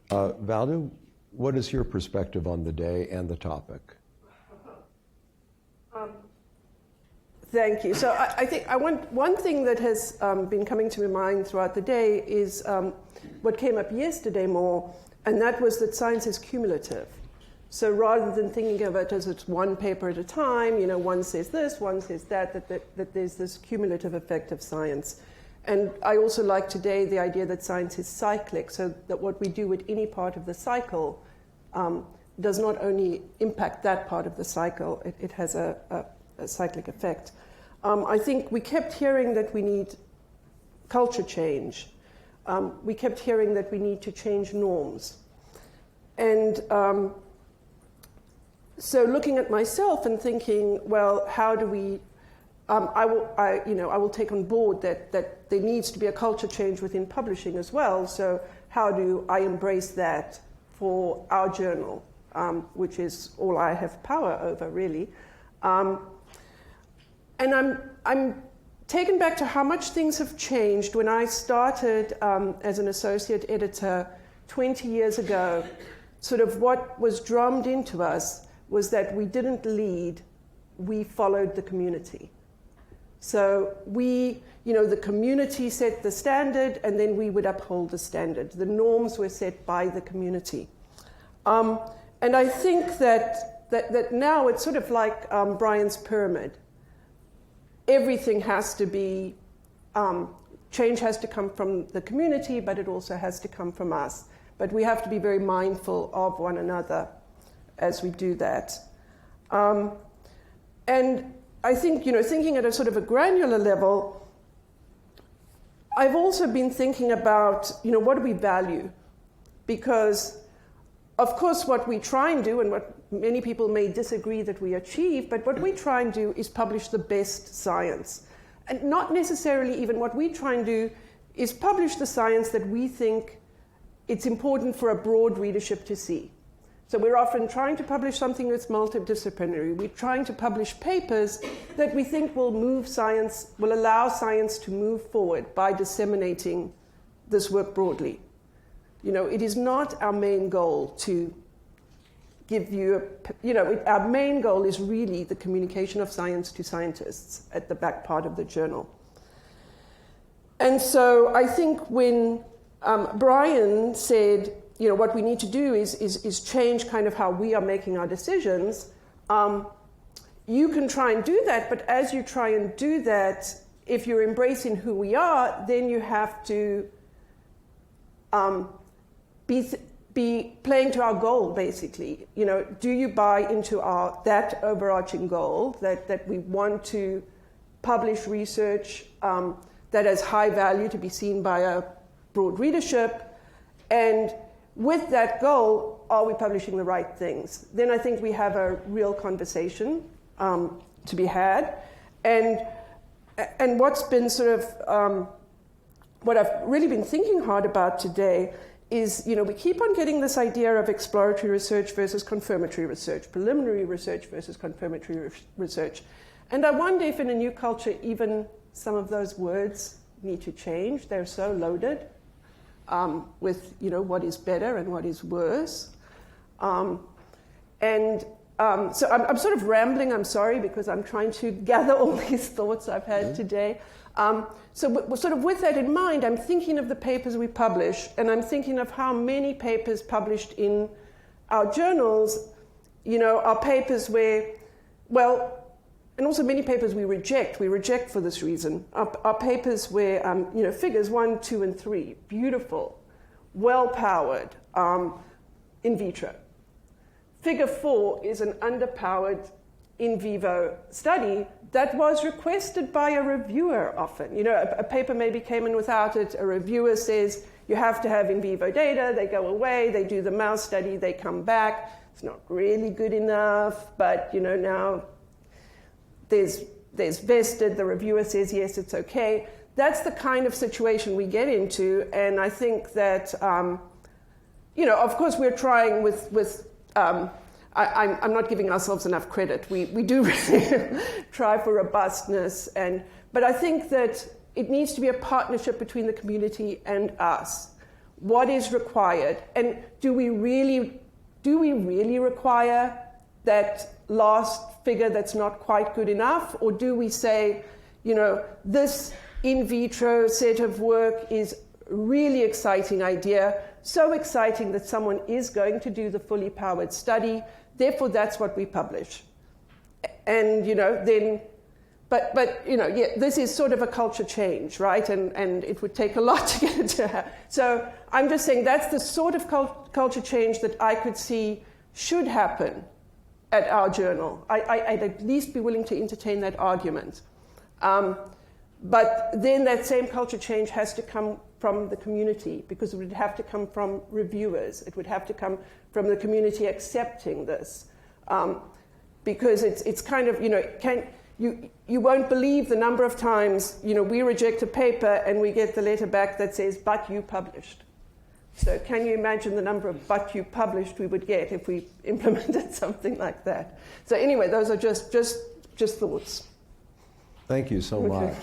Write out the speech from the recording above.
Valda, what is your perspective on the day and the topic? Thank you. So I think one thing that has been coming to my mind throughout the day is what came up yesterday more, and that was that science is cumulative. So rather than thinking of it as it's one paper at a time, one says this, one says that there's this cumulative effect of science. And I also like today the idea that science is cyclic, so that what we do at any part of the cycle does not only impact that part of the cycle, it has a cyclic effect. I think we kept hearing that we need culture change. We kept hearing that we need to change norms. And so looking at myself and thinking, well, how do we, I will take on board that there needs to be a culture change within publishing as well. So how do I embrace that for our journal, which is all I have power over, really. And I'm taken back to how much things have changed. When I started as an associate editor 20 years ago, sort of what was drummed into us was that we didn't lead, we followed the community. So we, the community set the standard, and then we would uphold the standard. The norms were set by the community. And I think that now it's sort of like Brian's pyramid. Everything has to be, change has to come from the community, but it also has to come from us. But we have to be very mindful of one another as we do that. And I think, thinking at a sort of a granular level, I've also been thinking about, what do we value? Because, of course, what we try and do, and what many people may disagree that we achieve, but what we try and do is publish the best science. And not necessarily even what we try and do is publish the science that we think it's important for a broad readership to see. So we're often trying to publish something that's multidisciplinary. We're trying to publish papers that we think will will allow science to move forward by disseminating this work broadly. It is not our main goal to give you our main goal is really the communication of science to scientists at the back part of the journal. And so I think when Brian said, what we need to do is change kind of how we are making our decisions. You can try and do that, but as you try and do that, if you're embracing who we are, then you have to be playing to our goal, basically. Do you buy into that overarching goal that we want to publish research that has high value to be seen by a broad readership? And with that goal, are we publishing the right things? Then I think we have a real conversation to be had. And what's been sort of, what I've really been thinking hard about today is, we keep on getting this idea of exploratory research versus confirmatory research, preliminary research versus confirmatory research. And I wonder if in a new culture, even some of those words need to change. They're so loaded. With what is better and what is worse. So I'm sort of rambling, I'm sorry, because I'm trying to gather all these thoughts I've had today. So sort of with that in mind, I'm thinking of the papers we publish, and I'm thinking of how many papers published in our journals, are papers where, and also many papers we reject for this reason, are papers where, figures 1, 2, and 3, beautiful, well-powered, in vitro. Figure 4 is an underpowered in vivo study that was requested by a reviewer often. A paper maybe came in without it, a reviewer says, you have to have in vivo data, they go away, they do the mouse study, they come back, it's not really good enough, but now there's vested, the reviewer says, yes, it's okay. That's the kind of situation we get into, and I think that, of course we're trying I'm not giving ourselves enough credit. We do really try for robustness, but I think that it needs to be a partnership between the community and us, what is required, and do we really require that last figure that's not quite good enough, or do we say, you know, this in vitro set of work is a really exciting idea, so exciting that someone is going to do the fully powered study, therefore that's what we publish. And, you know, then, but you know, yeah, this is sort of a culture change, right? And it would take a lot to get it to happen. So I'm just saying that's the sort of culture change that I could see should happen at our journal. I'd at least be willing to entertain that argument. But then that same culture change has to come from the community, because it would have to come from reviewers. It would have to come from the community accepting this. Because it's kind of, you know, you won't believe the number of times, you know, we reject a paper and we get the letter back that says, but you published. So can you imagine the number of but you published we would get if we implemented something like that? So anyway, those are just thoughts. Thank you so much.